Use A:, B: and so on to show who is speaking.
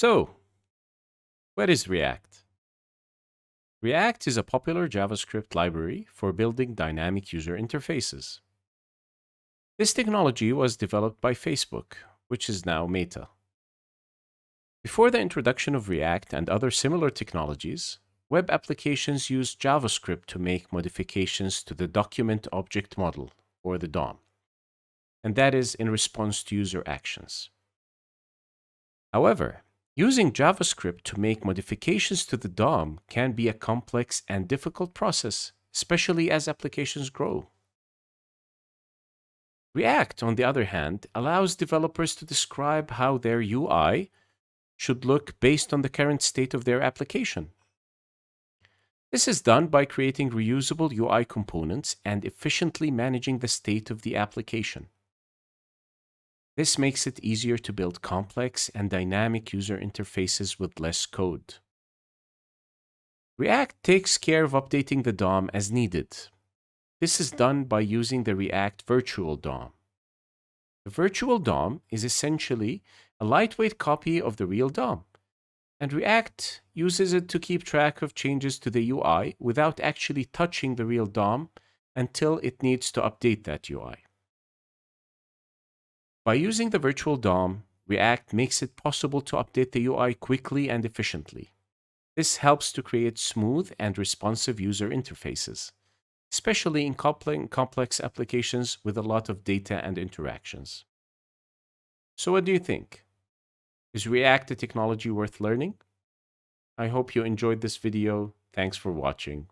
A: So, what is React? React is a popular JavaScript library for building dynamic user interfaces. This technology was developed by Facebook, which is now Meta. Before the introduction of React and other similar technologies, web applications used JavaScript to make modifications to the document object model, or the DOM, and that is in response to user actions. However, using JavaScript to make modifications to the DOM can be a complex and difficult process, especially as applications grow. React, on the other hand, allows developers to describe how their UI should look based on the current state of their application. This is done by creating reusable UI components and efficiently managing the state of the application. This makes it easier to build complex and dynamic user interfaces with less code. React takes care of updating the DOM as needed. This is done by using the React virtual DOM. The virtual DOM is essentially a lightweight copy of the real DOM, and React uses it to keep track of changes to the UI without actually touching the real DOM until it needs to update that UI. By using the virtual DOM, React makes it possible to update the UI quickly and efficiently. This helps to create smooth and responsive user interfaces, especially in complex applications with a lot of data and interactions. So what do you think? Is React a technology worth learning? I hope you enjoyed this video. Thanks for watching.